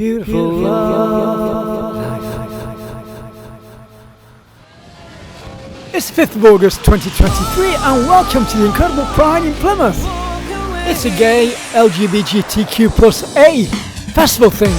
Beautiful love. It's 5th of August 2023 and welcome to the incredible Pride in Plymouth. It's a gay LGVTQIA festival thing.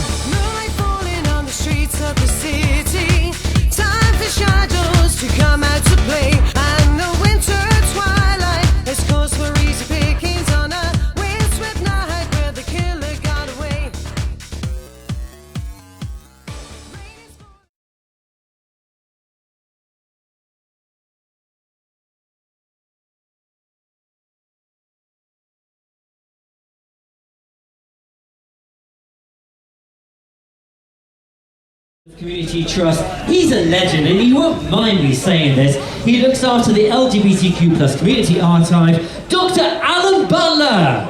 Community Trust. He's a legend, and you won't mind me saying this. He looks after the LGBTQ plus community archive, Dr. Alan Butler.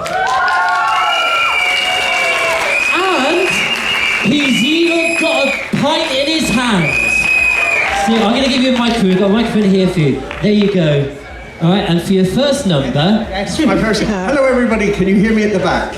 And he's even got a pint in his hands. So I'm going to give you a microphone. We've got a microphone here for you. There you go. All right, and for your first number... Yes, my first... Hello everybody, can you hear me at the back?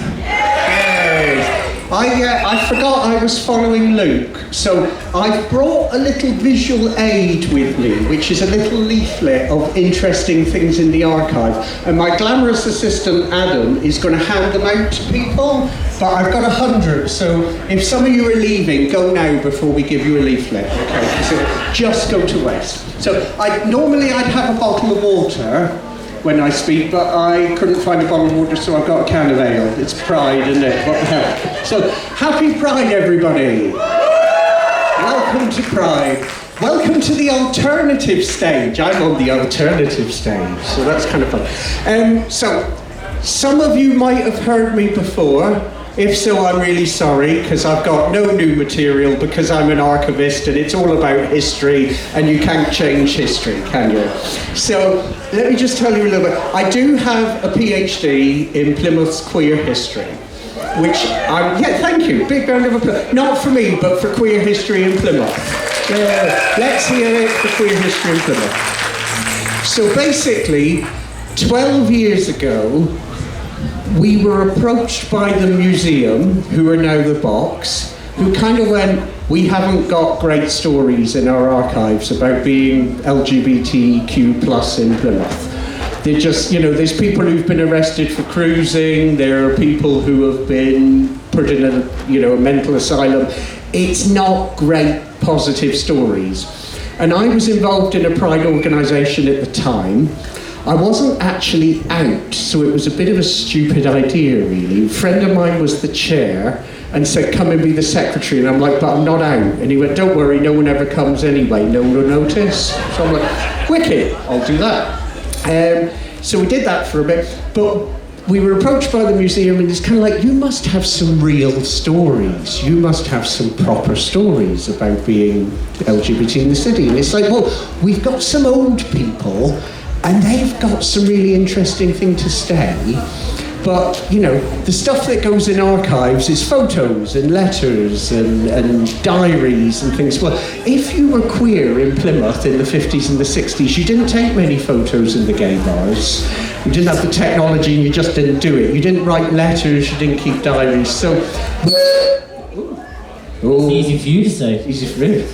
I forgot I was following Luke, so I've brought a little visual aid with me, which is a little leaflet of interesting things in the archive, and my glamorous assistant Adam is going to hand them out to people, but I've got 100, so if some of you are leaving, go now before we give you a leaflet, okay? So just go to waste. So normally I'd have a bottle of water when I speak, but I couldn't find a bottle of water, so I've got a can of ale. It's Pride, isn't it? What the hell? So, happy Pride, everybody! Welcome to Pride. Welcome to the alternative stage. I'm on the alternative stage, so that's kind of fun. So, some of you might have heard me before. If so, I'm really sorry, because I've got no new material, because I'm an archivist and it's all about history, and you can't change history, can you? So, let me just tell you a little bit. I do have a PhD in Plymouth's queer history, which yeah, thank you, big round of applause. Not for me, but for queer history in Plymouth. Let's hear it for queer history in Plymouth. So basically, 12 years ago, we were approached by the museum, who are now the Box, who kind of went, we haven't got great stories in our archives about being LGBTQ plus in Plymouth. They're just, there's people who've been arrested for cruising, there are people who have been put in a mental asylum. It's not great positive stories. And I was involved in a Pride organisation at the time. I wasn't actually out, so it was a bit of a stupid idea, really. A friend of mine was the chair and said, come and be the secretary. And I'm like, but I'm not out. And he went, don't worry, no one ever comes anyway. No one will notice. So I'm like, wicked, I'll do that. So we did that for a bit. But we were approached by the museum, and it's kind of like, you must have some real stories. You must have some proper stories about being LGBT in the city. And it's like, well, we've got some old people, and they've got some really interesting thing to say, but the stuff that goes in archives is photos and letters and diaries and things. Well, if you were queer in Plymouth in the 50s and the 60s, you didn't take many photos in the gay bars. You didn't have the technology, and you just didn't do it. You didn't write letters, you didn't keep diaries. So, it's easy for you to say. Easy for me.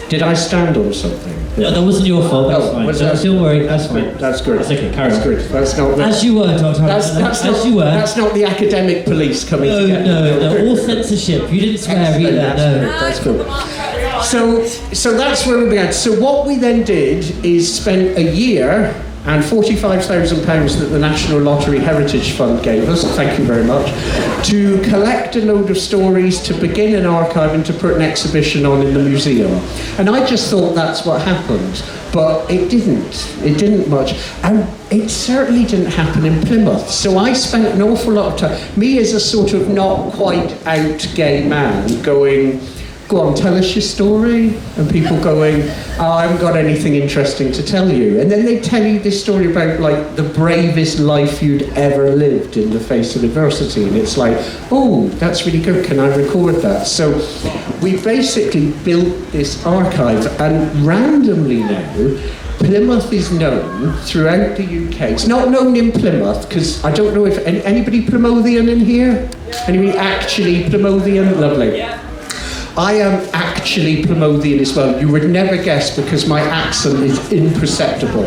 Did I stand on something? No, that wasn't your fault. That's fine. Don't worry. That's fine. That's good. That's okay. Carry on. Good. That's not. As you were, Dr. As you were. That's not the academic police coming together. No. All censorship. You didn't swear either. No. That's cool. So that's where we began. So what we then did is spent a year and £45,000 that the National Lottery Heritage Fund gave us, thank you very much, to collect a load of stories, to begin an archive and to put an exhibition on in the museum. And I just thought that's what happened, but it didn't. It didn't much. And it certainly didn't happen in Plymouth. So I spent an awful lot of time, me as a sort of not quite out gay man, going, go on, tell us your story. And people going, oh, I haven't got anything interesting to tell you. And then they tell you this story about like the bravest life you'd ever lived in the face of adversity. And it's like, oh, that's really good. Can I record that? So we basically built this archive, and randomly now, Plymouth is known throughout the UK. It's not known in Plymouth, because I don't know if anybody Plymouthian in here? Anybody actually Plymouthian? Lovely. I am actually Plymouthian as well. You would never guess because my accent is imperceptible.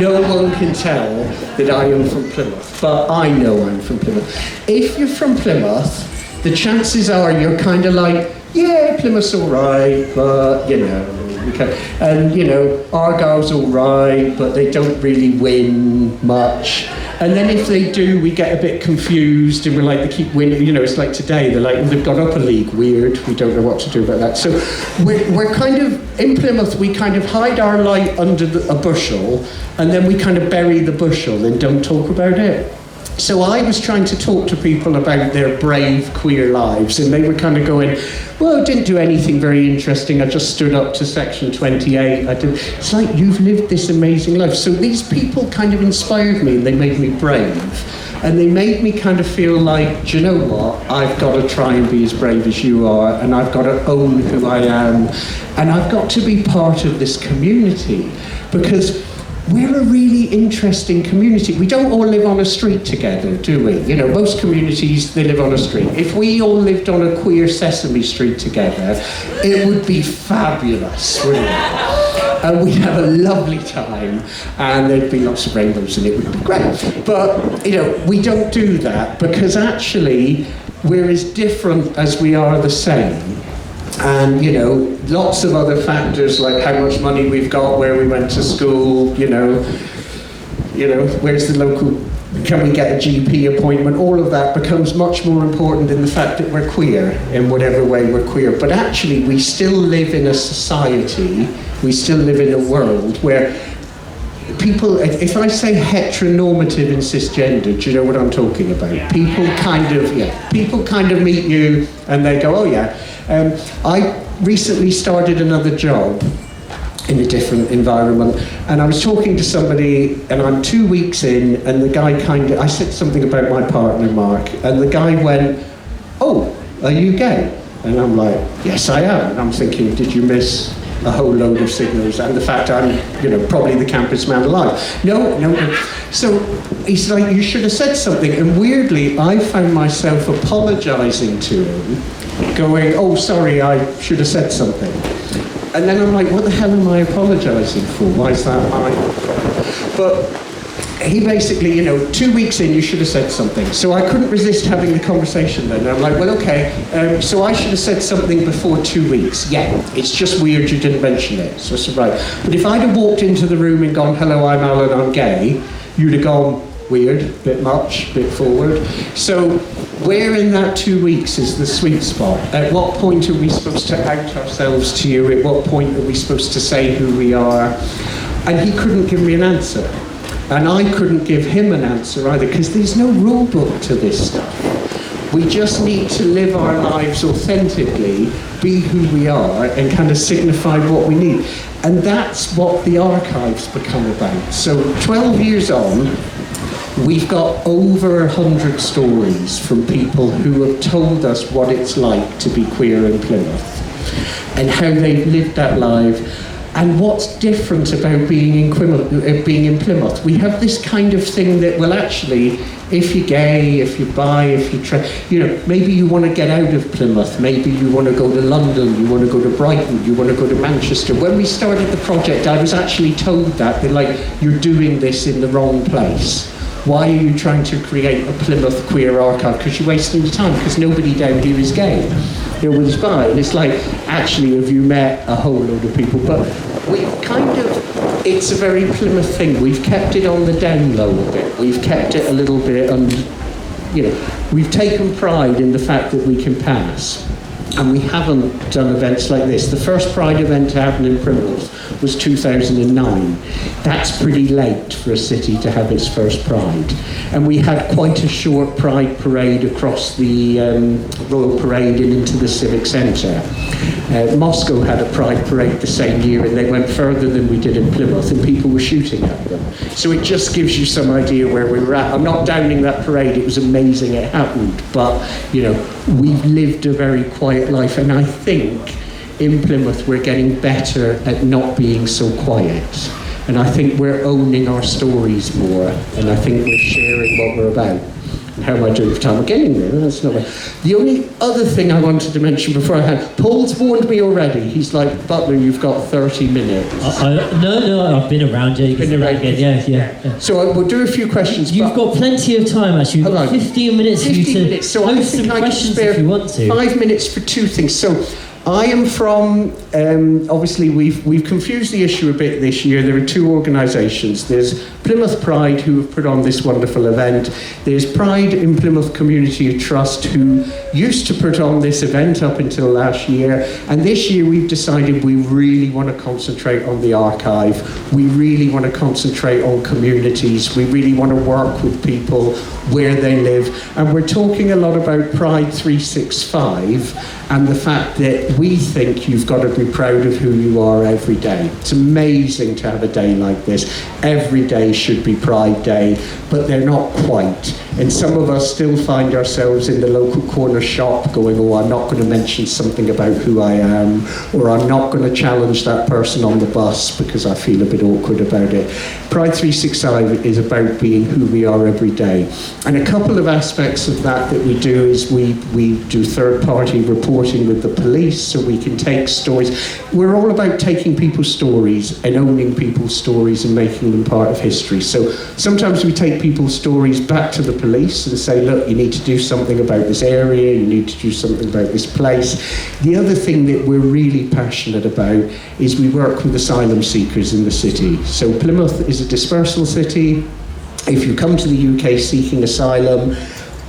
No one can tell that I am from Plymouth, but I know I'm from Plymouth. If you're from Plymouth, the chances are you're kind of like, yeah, Plymouth's all right, but, you know, okay. And, you know, Argyle's all right, but they don't really win much. And then if they do, we get a bit confused and we're like, they keep winning. You know, it's like today, they're like, well, they've got up a league, weird. We don't know what to do about that. So we're kind of, in Plymouth, we kind of hide our light under a bushel, and then we kind of bury the bushel and don't talk about it. So I was trying to talk to people about their brave queer lives, and they were kind of going, well, I didn't do anything very interesting. I just stood up to Section 28. It's like, you've lived this amazing life. So these people kind of inspired me, and they made me brave. And they made me kind of feel like, do you know what? I've got to try and be as brave as you are, and I've got to own who I am, and I've got to be part of this community, because we're a really interesting community. We don't all live on a street together, do we? You know, most communities, they live on a street. If we all lived on a queer Sesame Street together, it would be fabulous, wouldn't it? And we'd have a lovely time, and there'd be lots of rainbows, and it would be great. But, you know, we don't do that, because actually, we're as different as we are the same. And, you know, lots of other factors like how much money we've got, where we went to school, you know, where's the local, can we get a GP appointment? All of that becomes much more important than the fact that we're queer, in whatever way we're queer. But actually, we still live in a society, we still live in a world where people, if I say heteronormative and cisgender, do you know what I'm talking about? People kind of meet you and they go, oh yeah. I recently started another job in a different environment, and I was talking to somebody, and I'm 2 weeks in, and the guy I said something about my partner, Mark, and the guy went, oh, are you gay? And I'm like, yes, I am. And I'm thinking, did you miss a whole load of signals, and the fact I'm, you know, probably the campus man alive? No. So he's like, you should have said something. And weirdly, I found myself apologising to him, going, oh, sorry, I should have said something. And then I'm like, what the hell am I apologising for? Why is that my problem? But he basically, you know, 2 weeks in, you should have said something. So I couldn't resist having the conversation then. I'm like, well, okay, so I should have said something before 2 weeks. Yeah, it's just weird you didn't mention it. So I said, right. But if I'd have walked into the room and gone, hello, I'm Alan, I'm gay, you'd have gone, weird, bit much, bit forward. So where in that 2 weeks is the sweet spot? At what point are we supposed to out ourselves to you? At what point are we supposed to say who we are? And he couldn't give me an answer. And I couldn't give him an answer either, because there's no rule book to this stuff. We just need to live our lives authentically, be who we are, and kind of signify what we need. And that's what the archives become about. So 12 years on, we've got over 100 stories from people who have told us what it's like to be queer in Plymouth, and how they've lived that life, and what's different about being in Plymouth. We have this kind of thing that, well, actually, if you're gay, if you're bi, if you're maybe you want to get out of Plymouth, maybe you want to go to London, you want to go to Brighton, you want to go to Manchester. When we started the project, I was actually told that, they're like, you're doing this in the wrong place. Why are you trying to create a Plymouth queer archive? Because you're wasting your time, because nobody down here is gay. Nobody's bi. And it's like, actually, have you met a whole load of people? But we kind of, it's a very Plymouth thing. We've kept it on the down low a bit. We've kept it a little bit, we've taken pride in the fact that we can pass. And we haven't done events like this. The first Pride event to happen in Plymouth was 2009. That's pretty late for a city to have its first Pride. And we had quite a short Pride parade across the Royal Parade and into the Civic Centre. Moscow had a Pride parade the same year, and they went further than we did in Plymouth, and people were shooting at them. So it just gives you some idea where we were at. I'm not downing that parade, it was amazing, it happened, but we've lived a very quiet life, and I think in Plymouth we're getting better at not being so quiet. And I think we're owning our stories more, and I think we're sharing what we're about. How am I doing for time? I'm getting there. That's not bad. The only other thing I wanted to mention before I had, Paul's warned me already. He's like, Butler, you've got 30 minutes. No, I've been around you. Been around again. Yeah. So we'll do a few questions. You've got plenty of time, actually. You've got 15 minutes for you to so post some questions if you want to. 5 minutes for two things. So I am from, obviously we've confused the issue a bit this year. There are two organisations. There's Plymouth Pride, who have put on this wonderful event. There's Pride in Plymouth Community Trust, who used to put on this event up until last year. And this year we've decided we really want to concentrate on the archive. We really want to concentrate on communities. We really want to work with people where they live. And we're talking a lot about Pride 365 and the fact that we think you've got to be proud of who you are every day. It's amazing to have a day like this. Every day should be Pride Day, but they're not quite. And some of us still find ourselves in the local corner shop going, oh, I'm not going to mention something about who I am, or I'm not going to challenge that person on the bus because I feel a bit awkward about it. Pride 365 is about being who we are every day. And a couple of aspects of that we do is we do third-party reporting with the police, so we can take stories. We're all about taking people's stories and owning people's stories and making them part of history. So sometimes we take people's stories back to the police and say, look, you need to do something about this area, you need to do something about this place. The other thing that we're really passionate about is we work with asylum seekers in the city. So Plymouth is a dispersal city. If you come to the UK seeking asylum,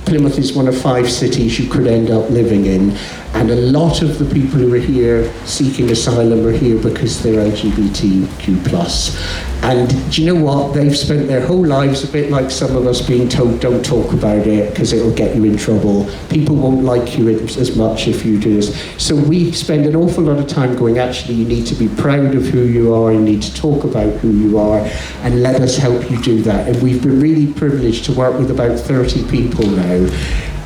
Plymouth is one of 5 cities you could end up living in, and a lot of the people who are here seeking asylum are here because they're LGVTQ+. And do you know what? They've spent their whole lives a bit like some of us being told, don't talk about it because it'll get you in trouble. People won't like you as much if you do this. So we spend an awful lot of time going, actually, you need to be proud of who you are, you need to talk about who you are, and let us help you do that. And we've been really privileged to work with about 30 people now,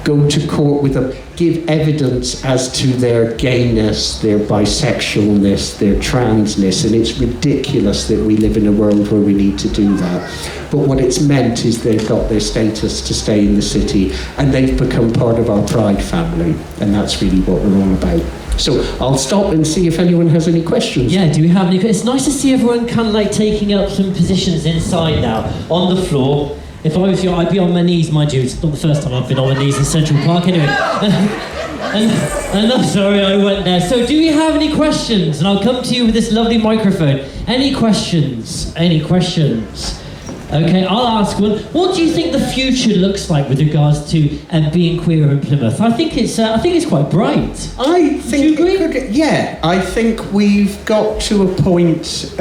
go to court with them, give evidence as to their gayness, their bisexualness, their transness, and it's ridiculous that we live in a world where we need to do that. But what it's meant is they've got their status to stay in the city, and they've become part of our Pride family, and that's really what we're all about. So I'll stop and see if anyone has any questions. Yeah, do we have any? It's nice to see everyone kind of like taking up some positions inside now, on the floor. If I was you, I'd be on my knees, mind you. It's not the first time I've been on my knees in Central Park anyway. And I'm sorry I went there. So do we have any questions? And I'll come to you with this lovely microphone. Any questions? Any questions? Okay, I'll ask one. What do you think the future looks like with regards to being queer in Plymouth? I think it's quite bright. I think do you agree? Yeah, I think we've got to a point.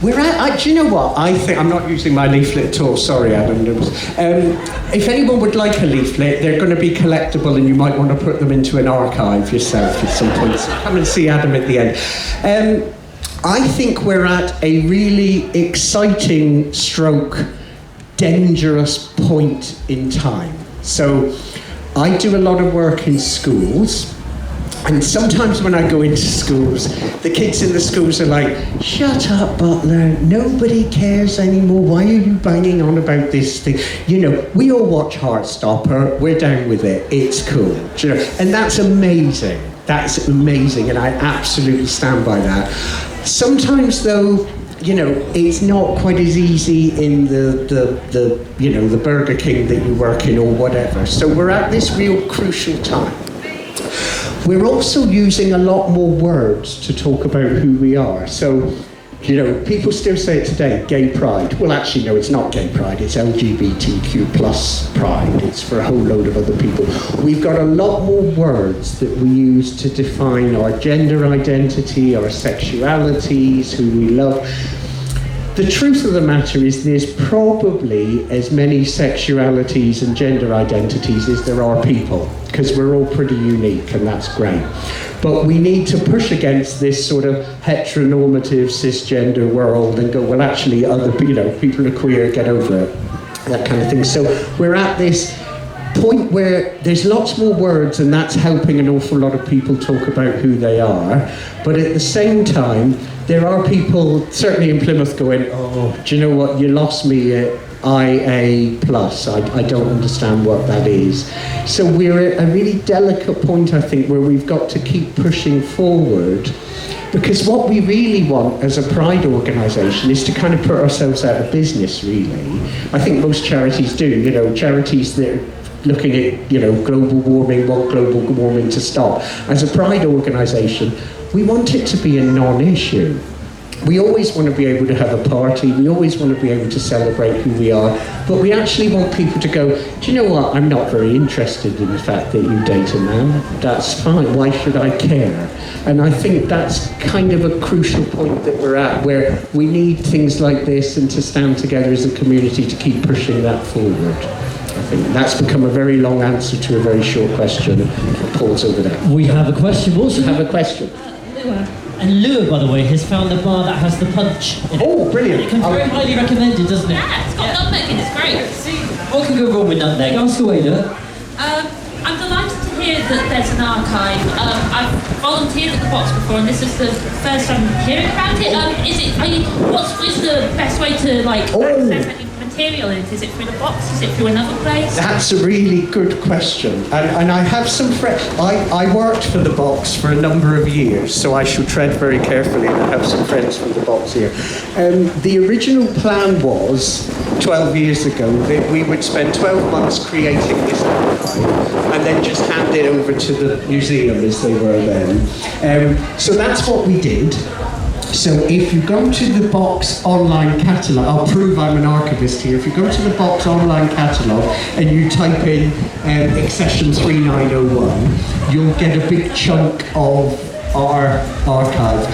We're at, do you know what? I think, I'm not using my leaflet at all, sorry Adam. If anyone would like a leaflet, they're going to be collectible and you might want to put them into an archive yourself at some point. So come and see Adam at the end. I think we're at a really exciting stroke, dangerous point in time. So I do a lot of work in schools. And sometimes when I go into schools, the kids in the schools are like, shut up, Butler, nobody cares anymore, why are you banging on about this thing? You know, we all watch Heartstopper, we're down with it, it's cool. Do you know? And that's amazing, and I absolutely stand by that. Sometimes though, you know, it's not quite as easy in the Burger King that you work in or whatever. So we're at this real crucial time. We're also using a lot more words to talk about who we are. So, you know, people still say it today, gay pride. Well, actually, no, it's not gay pride, it's LGBTQ+ pride. It's for a whole load of other people. We've got a lot more words that we use to define our gender identity, our sexualities, who we love. The truth of the matter is there's probably as many sexualities and gender identities as there are people, because we're all pretty unique, and that's great. But we need to push against this sort of heteronormative cisgender world and go, well, actually, other people are queer, get over it, that kind of thing. So we're at this point where there's lots more words, and that's helping an awful lot of people talk about who they are. But at the same time, there are people, certainly in Plymouth, going, oh, do you know what, you lost me at IA plus. I don't understand what that is. So we're at a really delicate point, I think, where we've got to keep pushing forward, because what we really want as a pride organisation is to kind of put ourselves out of business, really. I think most charities do, you know, charities that are looking at, you know, global warming, want global warming to stop. As a pride organisation, we want it to be a non-issue. We always want to be able to have a party, we always want to be able to celebrate who we are, but we actually want people to go, do you know what, I'm not very interested in the fact that you date a man. That's fine, why should I care? And I think that's kind of a crucial point that we're at, where we need things like this and to stand together as a community to keep pushing that forward. I think that's become a very long answer to a very short question. Paul's over there. We have a question. We also have a question. And Lua, by the way, has found a bar that has the punch in it. Oh, brilliant. It comes very highly recommended, doesn't it? Yeah, it's got nutmeg in it, it's great. What can go wrong with nutmeg? Ask away, Lua. I'm delighted to hear that there's an archive. I've volunteered at the box before, and this is the first time hearing about it. What's the best way to access any material in it? Is it through the box? Is it through another place? That's a really good question. And I have some friends. I worked for the box for a number of years, so I should tread very carefully, and I have some friends from the box here. The original plan was, 12 years ago, that we would spend 12 months creating this archive and then just hand it over to the museum as they were then. So that's what we did. So if you go to the Box online catalogue, I'll prove I'm an archivist here. If you go to the Box online catalogue and you type in accession 3901, you'll get a big chunk of our archive.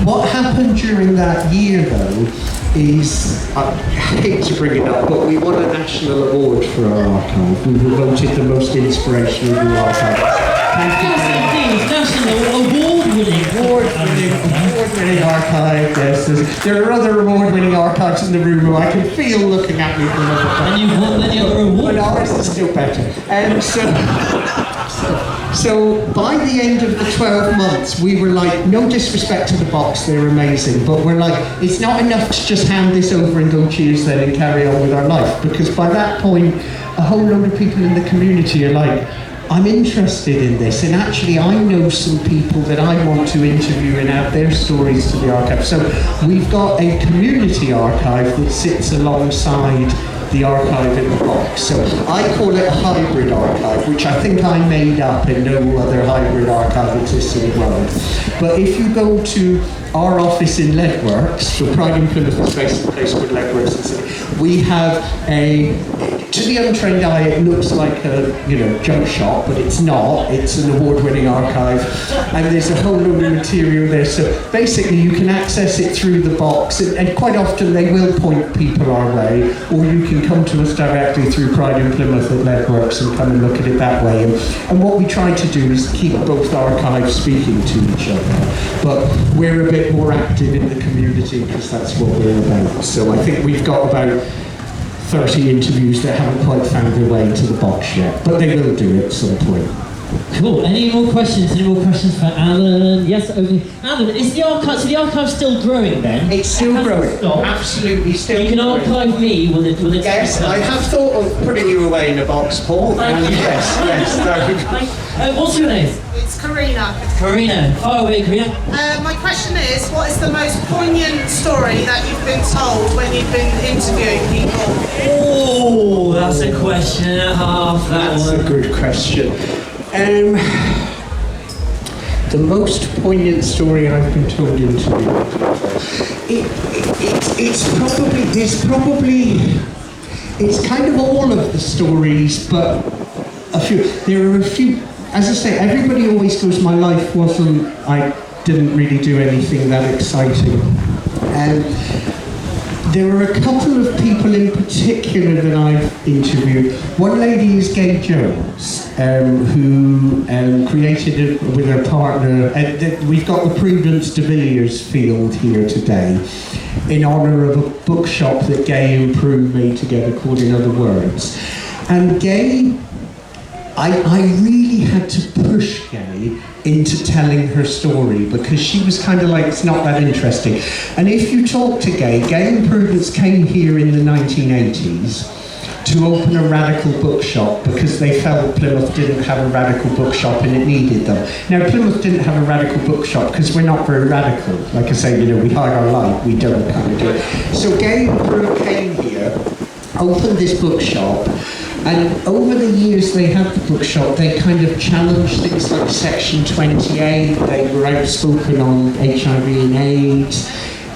What happened during that year, though, is, I hate to bring it up, but we won a national award for our archive. We were voted the most inspirational new archive. Thank you very much. National award-winning archive, yes. There are other award-winning archives in the room who I can feel looking at me from another And you've won many other awards. But ours is still better. So by the end of the 12 months, we were like, no disrespect to the box, they're amazing, but we're like, it's not enough to just hand this over and go cheers then and carry on with our life, because by that point, a whole load of people in the community are like, I'm interested in this, and actually I know some people that I want to interview and add their stories to the archive. So we've got a community archive that sits alongside the archive in the box. So I call it a hybrid archive, which I think I made up, and no other hybrid archive exists in the world. But if you go to our office in Leadworks, so Pride in Plymouth is based in a place called Leadworks, we have to the untrained eye, it looks like a junk shop, but it's not. It's an award-winning archive, and there's a whole load of material there. So basically, you can access it through the box, and quite often they will point people our way, or you can come to us directly through Pride in Plymouth at Leadworks and come and look at it that way. And what we try to do is keep both archives speaking to each other, but we're a bit more active in the community because that's what we're about. So I think we've got about 30 interviews that haven't quite found their way into the box yet, but they will do at some point. Cool. Any more questions? Any more questions for Alan? Yes, over here. Alan, is the archive, so the archive's still growing then? It's still growing. Absolutely still growing. You can archive me when it's Yes, I have thought of putting you away in a box, Paul. Yes. What's your name? It's Karina. Karina. Far away, Karina. My question is, what is the most poignant story that you've been told when you've been interviewing people? Oh, that's a question and a half. That's a good question. The most poignant story I've been told in interviewing it's kind of all of the stories, but there are a few. As I say, everybody always goes, my life I didn't really do anything that exciting. There are a couple of people in particular that I've interviewed. One lady is Gay Jones, who created it with her partner. We've got the Prudence de Villiers field here today in honour of a bookshop that Gay and Prue made together called In Other Words. And Gay I really had to push Gay into telling her story because she was kind of like, it's not that interesting. And if you talk to Gay and Prudence came here in the 1980s to open a radical bookshop because they felt Plymouth didn't have a radical bookshop and it needed them. Now, Plymouth didn't have a radical bookshop because we're not very radical. Like I say, we hide our light, we don't kind of do it. So Gay and Prudence came here, opened this bookshop, and over the years they had the bookshop, they kind of challenged things like Section 28, they were outspoken on HIV and AIDS.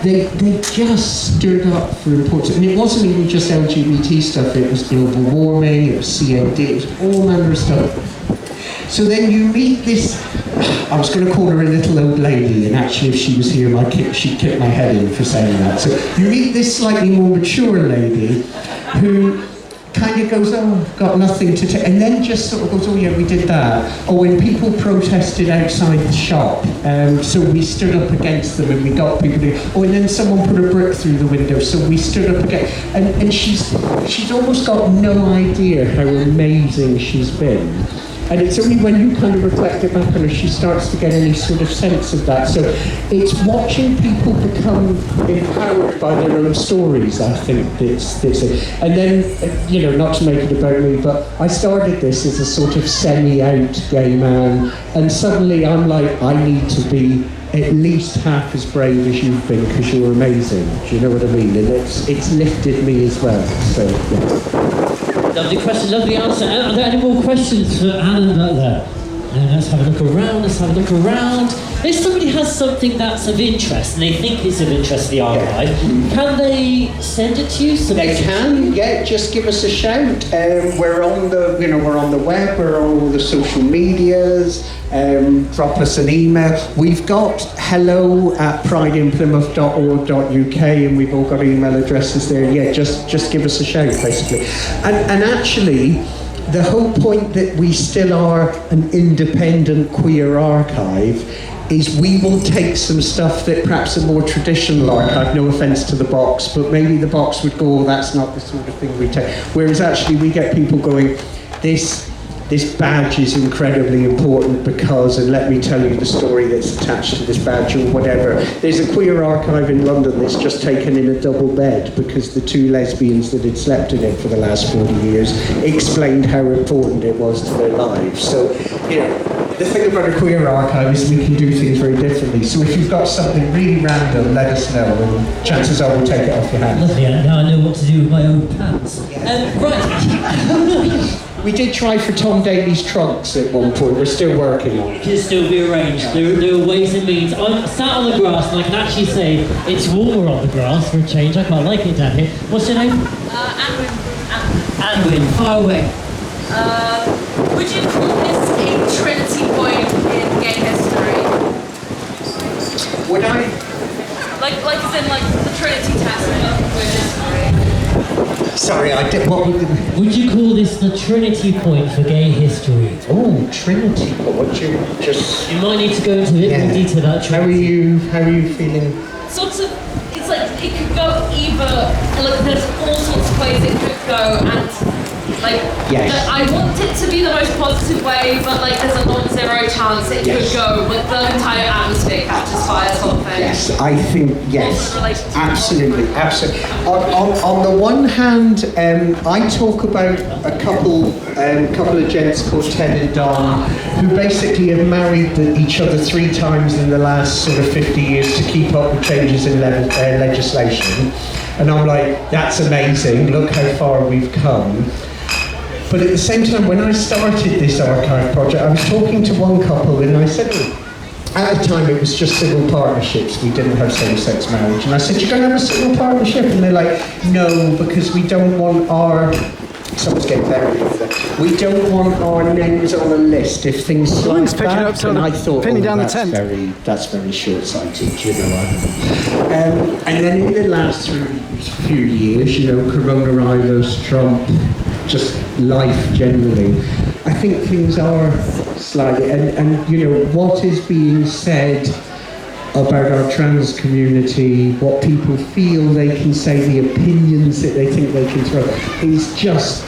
They just stood up for importance. And it wasn't even just LGBT stuff, it was global warming, it was CAD, it was all manner of stuff. So then you meet this, I was going to call her a little old lady, and actually if she was here, she'd kick my head in for saying that. So you meet this slightly more mature lady who kind of goes, oh, got nothing to take, and then just sort of goes, oh yeah, we did that. Or when people protested outside the shop, so we stood up against them and we got people to, and then someone put a brick through the window, so we stood up against, and she's almost got no idea how amazing she's been. And it's only when you kind of reflect it back on her, she starts to get any sort of sense of that. So it's watching people become empowered by their own stories, I think, that's it. And then, not to make it about me, but I started this as a sort of semi-out gay man, and suddenly I'm like, I need to be at least half as brave as you've been, because you're amazing. Do you know what I mean? And it's lifted me as well, so yeah. Lovely question, lovely answer. Are there any more questions for Alan Butler? Let's have a look around, If somebody has something that's of interest and they think it's of interest to the archive, can they send it to you? They can, yeah, just give us a shout. We're on the web, we're on all the social medias, drop us an email. We've got hello@prideinplymouth.org.uk and we've all got email addresses there. Yeah, just give us a shout, basically. And actually, the whole point that we still are an independent queer archive is we will take some stuff that perhaps a more traditional archive, no offence to the box, but maybe the box would go, oh, that's not the sort of thing we take. Whereas actually we get people going, this badge is incredibly important because, and let me tell you the story that's attached to this badge or whatever. There's a queer archive in London that's just taken in a double bed because the two lesbians that had slept in it for the last 40 years explained how important it was to their lives. So, the thing about a queer archive is we can do things very differently. So if you've got something really random, let us know, and chances are we'll take it off your hands. Lovely, now I know what to do with my own pants. Right. We did try for Tom Daly's trunks at one point. We're still working on it. It can still be arranged. There are ways and means. I'm sat on the grass and I can actually say it's warmer on the grass for a change. I quite like it down here. What's your name? Anwin, far away. Would you call this a Trinity point in gay history? Would I? Like as in the Trinity test in queer history? Sorry, I did. What would you call this the Trinity point for gay history? Oh, Trinity. What you just? You might need to go into a bit more detail about Trinity. How are you feeling? Sort of. It's like it could go either. Like there's all sorts of ways it could go, and yes. I want it to be the most positive way, but there's a non-zero chance it could go with the entire atmosphere catches fire sort of thing. Yes, I think yes, absolutely. On the one hand, I talk about a couple of gents called Ted and Don, who basically have married each other 3 times in the last sort of 50 years to keep up with changes in legislation. And I'm like, that's amazing, look how far we've come. But at the same time, when I started this archive project, I was talking to one couple and I said, at the time it was just civil partnerships, we didn't have same-sex marriage. And I said, you're going to have a civil partnership? And they're like, no, because we don't want our... Someone's getting buried over there. We don't want our names on a list if things slide back. And I thought, that's very short-sighted, you know. And then in the last few years, coronavirus, Trump, just life generally, I think things are slightly, and what is being said about our trans community, what people feel they can say, the opinions that they think they can throw, is just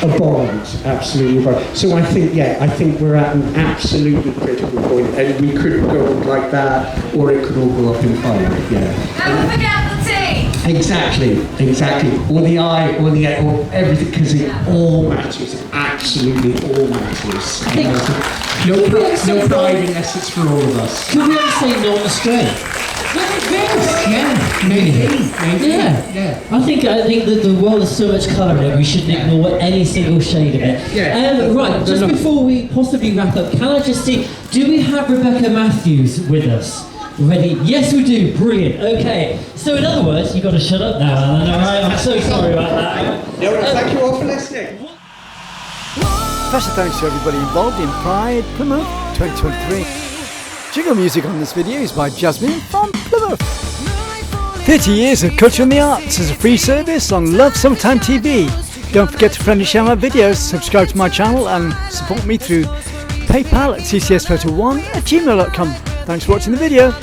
abhorrent, absolutely abhorrent. So I think we're at an absolutely critical point, and we could go like that, or it could all go up in fire. Yeah. Never forget the T! Exactly. Or the I, or the A, or everything, because it all matters. Absolutely all matters. No pride unless it's for all of us. Could we ever say non-straight? Yeah, maybe. Yeah. I think that the world has so much colour in it, we shouldn't ignore any single shade of it. Yeah. Right, just before we possibly wrap up, can I just see, do we have Rebecca Matthews with us? Ready? Yes, we do. Brilliant. Okay. So in other words, you've got to shut up now, Alan. All right. I'm so sorry about that. No, thank you all for listening. Special thanks to everybody involved in Pride Plymouth 2023. Jingle music on this video is by Jasmine from Plymouth. 30 years of culture and the arts as a free service on Love Summertime TV. Don't forget to friendly share my videos, subscribe to my channel and support me through PayPal at tcsphoto1@gmail.com. Thanks for watching the video.